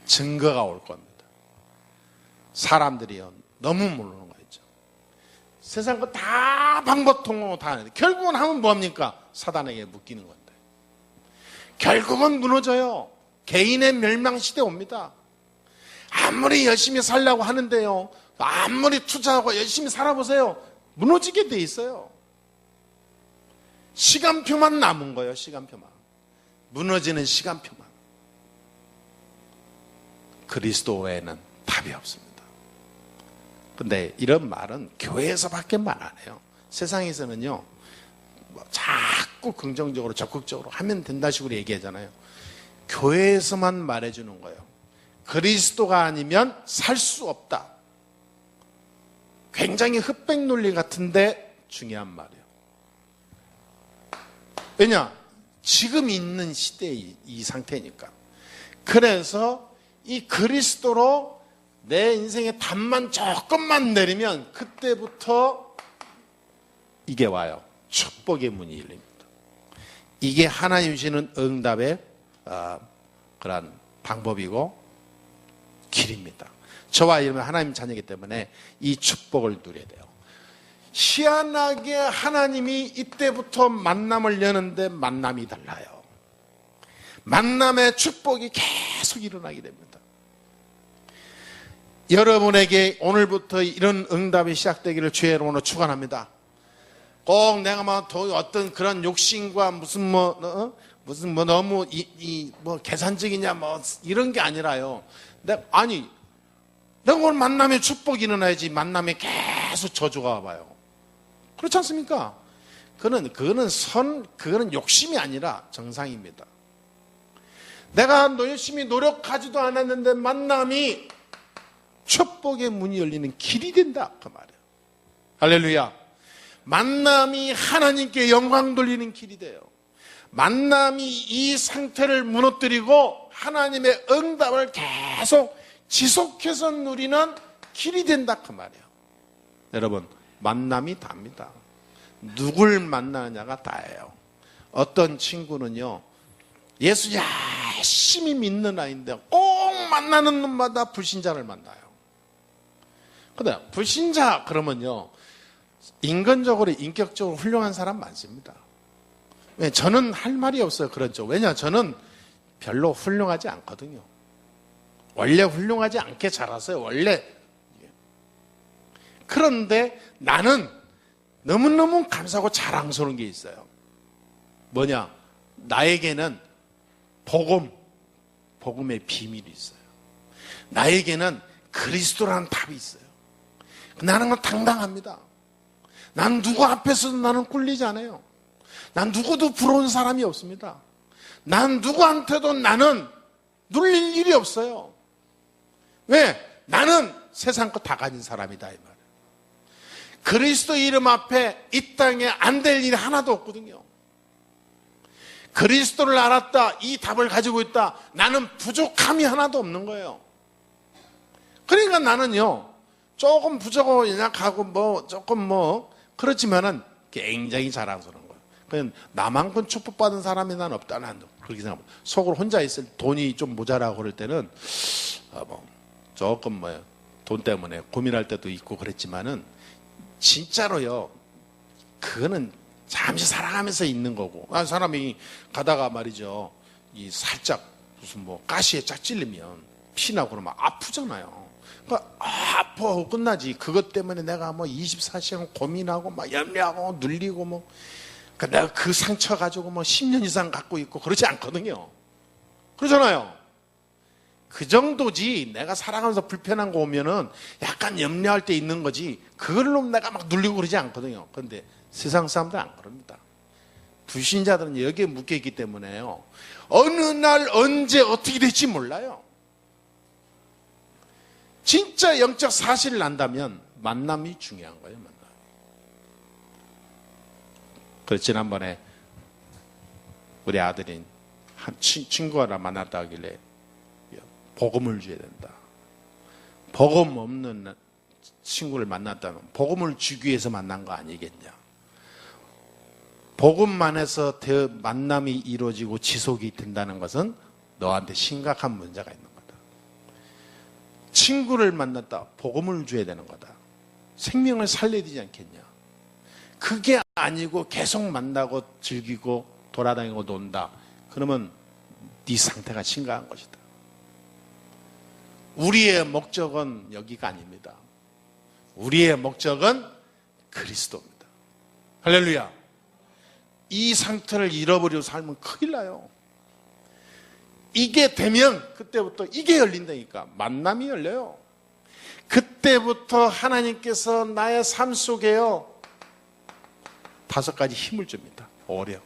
증거가 올 겁니다. 사람들이요 너무 모르는 거 있죠. 세상 거 다 방법 통로 다 하는데 결국은 하면 뭐합니까? 사단에게 묶이는 건데. 결국은 무너져요. 개인의 멸망 시대 옵니다. 아무리 열심히 살려고 하는데요, 아무리 투자하고 열심히 살아보세요, 무너지게 돼 있어요. 시간표만 남은 거예요. 시간표만. 무너지는 시간표만. 그리스도 외에는 답이 없습니다. 근데 이런 말은 교회에서밖에 말 안 해요. 세상에서는요 자꾸 긍정적으로 적극적으로 하면 된다 식으로 얘기하잖아요. 교회에서만 말해주는 거예요. 그리스도가 아니면 살 수 없다. 굉장히 흑백 논리 같은데 중요한 말이에요. 왜냐? 지금 있는 시대의 이 상태니까. 그래서 이 그리스도로 내 인생의 담만 조금만 내리면 그때부터 이게 와요. 축복의 문이 열립니다. 이게 하나님 주시는 응답의 그런 방법이고 길입니다. 저와 이러면 하나님 자녀이기 때문에 이 축복을 누려야 돼요. 희한하게 하나님이 이때부터 만남을 여는데 만남이 달라요. 만남의 축복이 계속 일어나게 됩니다. 여러분에게 오늘부터 이런 응답이 시작되기를 주의 이름으로 축원합니다. 꼭 내가 뭐 어떤 그런 욕심과 무슨 너무 뭐 계산적이냐 뭐 이런 게 아니라요. 내가 오늘 만남의 축복이 일어나야지 만남에 계속 저주가 와봐요. 그렇지 않습니까? 그거는 욕심이 아니라 정상입니다. 내가 열심히 노력하지도 않았는데 만남이 축복의 문이 열리는 길이 된다 그 말이에요. 할렐루야. 만남이 하나님께 영광 돌리는 길이 돼요. 만남이 이 상태를 무너뜨리고 하나님의 응답을 계속 지속해서 누리는 길이 된다 그 말이에요. 여러분, 만남이 답니다. 누굴 만나느냐가 다예요. 어떤 친구는요, 예수 열심히 믿는 아이인데 꼭 만나는 놈마다 불신자를 만나요. 근데 불신자 그러면요, 인간적으로 인격적으로 훌륭한 사람 많습니다. 왜? 저는 할 말이 없어요. 그렇죠. 왜냐, 저는 별로 훌륭하지 않거든요. 원래 훌륭하지 않게 자랐어요. 원래. 그런데 나는 너무너무 감사하고 자랑스러운 게 있어요. 뭐냐? 나에게는 복음의 비밀이 있어요. 나에게는 그리스도라는 답이 있어요. 나는 건 당당합니다. 난 누구 앞에서도 나는 꿀리지 않아요. 난 누구도 부러운 사람이 없습니다. 난 누구한테도 나는 눌릴 일이 없어요. 왜? 나는 세상 거 다 가진 사람이다 이 말이에요. 그리스도 이름 앞에 이 땅에 안 될 일이 하나도 없거든요. 그리스도를 알았다, 이 답을 가지고 있다, 나는 부족함이 하나도 없는 거예요. 그러니까 나는요, 조금 부족하고 연약하고 조금 그렇지만은 굉장히 자랑스러운 거예요. 그냥 나만큼 축복받은 사람이 난 없다. 난 그렇게 생각합니다. 속으로 혼자 있을 돈이 좀 모자라고 그럴 때는 조금 돈 때문에 고민할 때도 있고 그랬지만은 진짜로요, 그거는 잠시 살아가면서 있는 거고. 사람이 가다가 말이죠, 이 살짝 무슨 가시에 짝 찔리면 피나고 그러면 아프잖아요. 그러니까 아파 끝나지. 그것 때문에 내가 24시간 고민하고 염려하고 눌리고 그러니까 내가 그 상처 가지고 10년 이상 갖고 있고 그러지 않거든요. 그러잖아요. 그 정도지. 내가 살아가면서 불편한 거 오면은 약간 염려할 때 있는 거지, 그걸로 내가 막 눌리고 그러지 않거든요. 그런데 세상 사람들은 안 그럽니다. 불신자들은 여기에 묶여있기 때문에요, 어느 날 언제 어떻게 될지 몰라요. 진짜 영적 사실을 안다면 만남이 중요한 거예요. 만남. 그래서 지난번에 우리 아들이 친구 하나 만났다 하길래 복음을 줘야 된다. 복음 없는 친구를 만났다면 복음을 주기 위해서 만난 거 아니겠냐. 복음만 해서 만남이 이루어지고 지속이 된다는 것은 너한테 심각한 문제가 있는 거다. 친구를 만났다, 복음을 줘야 되는 거다. 생명을 살려야 되지 않겠냐. 그게 아니고 계속 만나고 즐기고 돌아다니고 논다. 그러면 네 상태가 심각한 것이다. 우리의 목적은 여기가 아닙니다. 우리의 목적은 그리스도입니다. 할렐루야. 이 상태를 잃어버리고 살면 큰일 나요. 이게 되면 그때부터 이게 열린다니까. 만남이 열려요. 그때부터 하나님께서 나의 삶 속에요, 5가지 힘을 줍니다. 오려.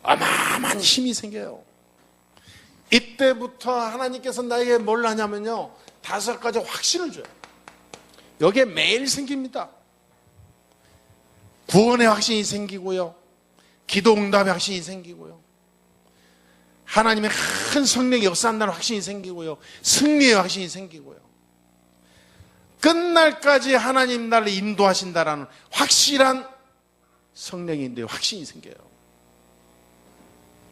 어마어마한 힘이 생겨요. 이때부터 하나님께서 나에게 뭘 하냐면요, 5가지 확신을 줘요. 여기에 매일 생깁니다. 구원의 확신이 생기고요, 기도 응답의 확신이 생기고요, 하나님의 큰 성령이 역사한다는 확신이 생기고요. 승리의 확신이 생기고요. 끝날까지 하나님 나를 인도하신다라는 확실한 성령인데 확신이 생겨요.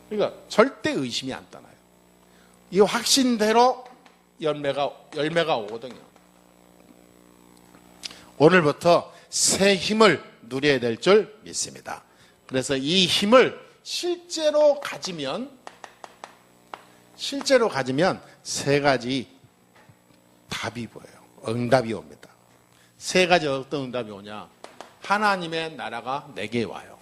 그러니까 절대 의심이 안 떠나요. 이 확신대로 열매가 오거든요. 오늘부터 새 힘을 누려야 될 줄 믿습니다. 그래서 이 힘을 실제로 가지면 세 가지 답이 보여요. 응답이 옵니다. 세 가지 어떤 응답이 오냐? 하나님의 나라가 내게 와요.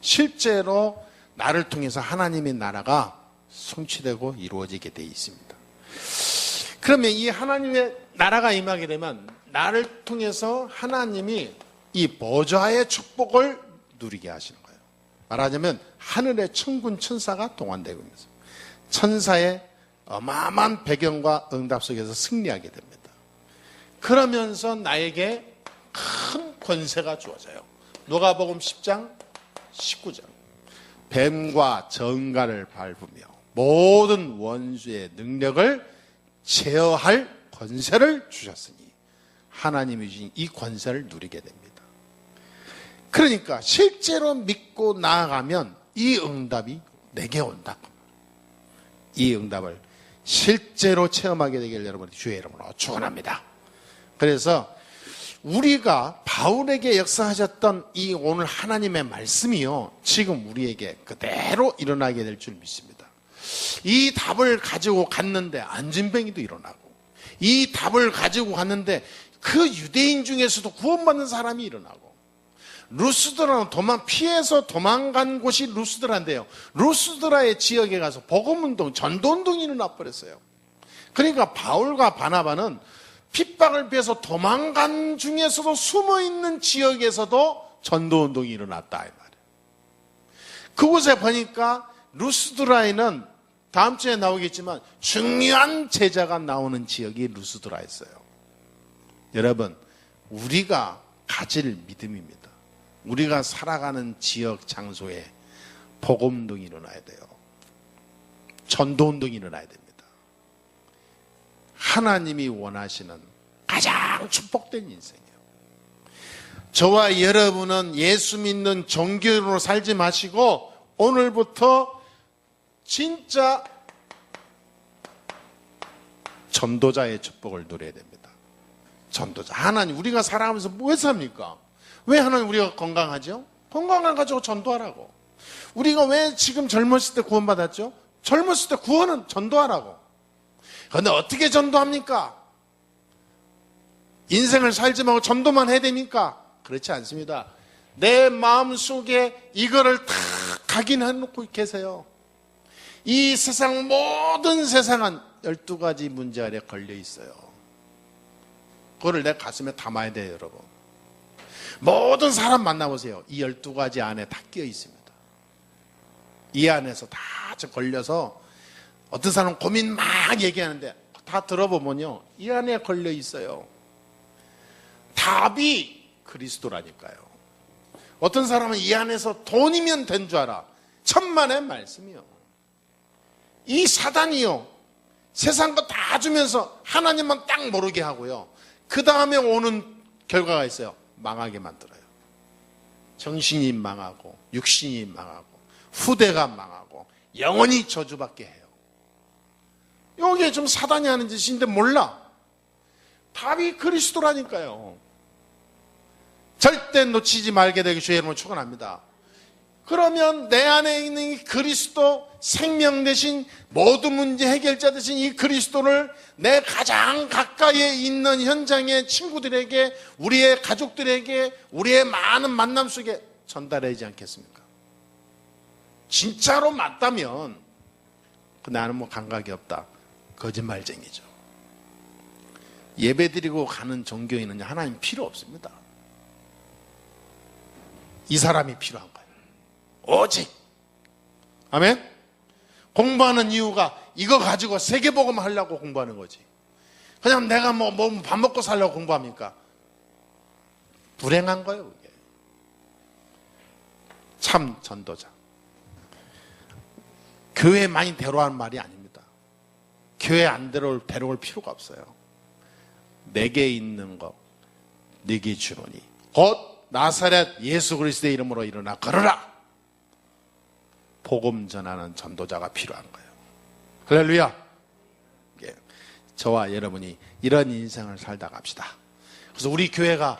실제로 나를 통해서 하나님의 나라가 성취되고 이루어지게 되어 있습니다. 그러면 이 하나님의 나라가 임하게 되면 나를 통해서 하나님이 이 보좌의 축복을 누리게 하시는 거예요. 말하자면 하늘의 천군 천사가 동원되고 있습니다. 천사의 어마어마한 배경과 응답 속에서 승리하게 됩니다. 그러면서 나에게 큰 권세가 주어져요. 누가복음 10장 19절. 뱀과 정갈을 밟으며 모든 원수의 능력을 제어할 권세를 주셨으니 하나님이 주신 이 권세를 누리게 됩니다. 그러니까 실제로 믿고 나아가면 이 응답이 내게 온다. 이 응답을 실제로 체험하게 되길 여러분 주의 이름으로 축원합니다. 그래서 우리가 바울에게 역사하셨던 이 오늘 하나님의 말씀이요, 지금 우리에게 그대로 일어나게 될 줄 믿습니다. 이 답을 가지고 갔는데 안진뱅이도 일어나고, 이 답을 가지고 갔는데 그 유대인 중에서도 구원받는 사람이 일어나고, 루스드라는 피해서 도망간 곳이 루스드라인데요, 루스드라의 지역에 가서 복음운동, 전도운동이 일어나 버렸어요. 그러니까 바울과 바나바는 핍박을 피해서 도망간 중에서도 숨어있는 지역에서도 전도운동이 일어났다 이 말이에요. 그곳에 보니까 루스드라에는 다음 주에 나오겠지만 중요한 제자가 나오는 지역이 루스드라였어요. 여러분, 우리가 가질 믿음입니다. 우리가 살아가는 지역 장소에 복음운동이 일어나야 돼요. 전도운동이 일어나야 됩니다. 하나님이 원하시는 가장 축복된 인생이에요. 저와 여러분은 예수 믿는 종교인으로 살지 마시고 오늘부터 진짜 전도자의 축복을 누려야 됩니다. 전도자. 하나님, 우리가 살아가면서 뭐 삽니까? 왜 하나님 우리가 건강하죠? 건강을 가지고 전도하라고. 우리가 왜 지금 젊었을 때 구원받았죠? 젊었을 때 구원은 전도하라고. 그런데 어떻게 전도합니까? 인생을 살지 말고 전도만 해야 됩니까? 그렇지 않습니다. 내 마음속에 이거를 다 각인해놓고 계세요. 이 세상 모든 세상은 12가지 문제 아래 걸려 있어요. 그거를 내 가슴에 담아야 돼요, 여러분. 모든 사람 만나보세요. 이 12가지 안에 다 끼어 있습니다. 이 안에서 다 걸려서 어떤 사람은 고민 막 얘기하는데 다 들어보면요, 이 안에 걸려 있어요. 답이 그리스도라니까요. 어떤 사람은 이 안에서 돈이면 된 줄 알아. 천만의 말씀이요. 이 사단이요, 세상 거 다 주면서 하나님만 딱 모르게 하고요, 그 다음에 오는 결과가 있어요. 망하게 만들어요. 정신이 망하고 육신이 망하고 후대가 망하고 영원히 저주받게 해요. 이게 좀 사단이 하는 짓인데 몰라. 답이 그리스도라니까요. 절대 놓치지 말게 되기 주의 이름으로 축원합니다. 그러면 내 안에 있는 이 그리스도, 생명 대신 모든 문제 해결자 되신 이 그리스도를 내 가장 가까이에 있는 현장의 친구들에게, 우리의 가족들에게, 우리의 많은 만남 속에 전달하지 않겠습니까? 진짜로 맞다면 나는 뭐 감각이 없다, 거짓말쟁이죠. 예배드리고 가는 종교인은 하나님 필요 없습니다. 이 사람이 필요한 거예요. 오직. 아멘? 공부하는 이유가 이거 가지고 세계복음 하려고 공부하는 거지. 그냥 내가 뭐 밥 먹고 살려고 공부합니까? 불행한 거예요, 그게. 참 전도자. 교회 많이 데려오는 말이 아닙니다. 교회 안 데려올 필요가 없어요. 내게 있는 것 네게 주노니 곧 나사렛 예수 그리스도의 이름으로 일어나 걸어라. 복음 전하는 전도자가 필요한 거예요. 할렐루야. 예. 저와 여러분이 이런 인생을 살다 갑시다. 그래서 우리 교회가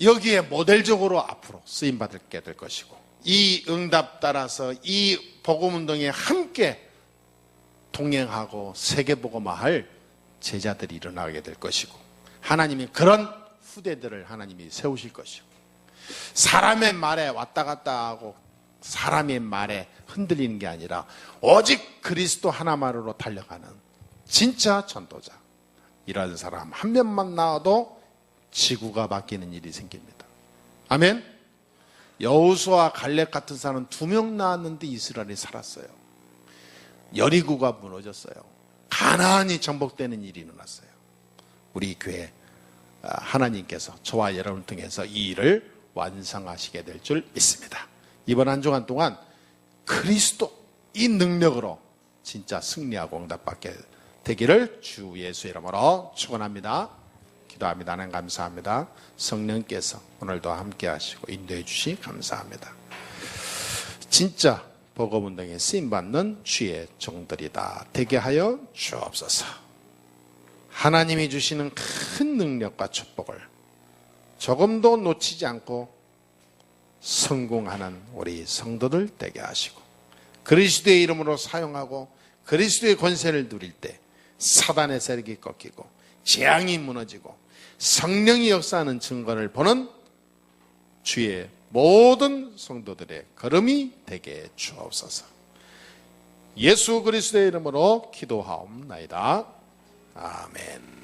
여기에 모델적으로 앞으로 쓰임받게 될 것이고, 이 응답 따라서 이 복음운동에 함께 동행하고 세계복음화할 제자들이 일어나게 될 것이고, 하나님이 그런 후대들을 하나님이 세우실 것이고, 사람의 말에 왔다 갔다 하고 사람의 말에 흔들리는 게 아니라 오직 그리스도 하나만으로 달려가는 진짜 전도자, 이런 사람 한 명만 나와도 지구가 바뀌는 일이 생깁니다. 아멘. 여호수아 갈렙 같은 사람은 2명 나왔는데 이스라엘이 살았어요. 여리고가 무너졌어요. 가나안이 정복되는 일이 일어났어요. 우리 교회 하나님께서 저와 여러분을 통해서 이 일을 완성하시게 될 줄 믿습니다. 이번 한 주간 동안 그리스도 이 능력으로 진짜 승리하고 응답받게 되기를 주 예수 이름으로 축원합니다. 기도합니다. 하나님 감사합니다. 성령께서 오늘도 함께 하시고 인도해 주시 감사합니다. 진짜 복음운동에 쓰임받는 주의 종들이다 되게 하여 주옵소서. 하나님이 주시는 큰 능력과 축복을 조금도 놓치지 않고 성공하는 우리 성도들 되게 하시고, 그리스도의 이름으로 사용하고 그리스도의 권세를 누릴 때 사단의 세력이 꺾이고 재앙이 무너지고 성령이 역사하는 증거를 보는 주의 모든 성도들의 걸음이 되게 주옵소서. 예수 그리스도의 이름으로 기도하옵나이다. 아멘.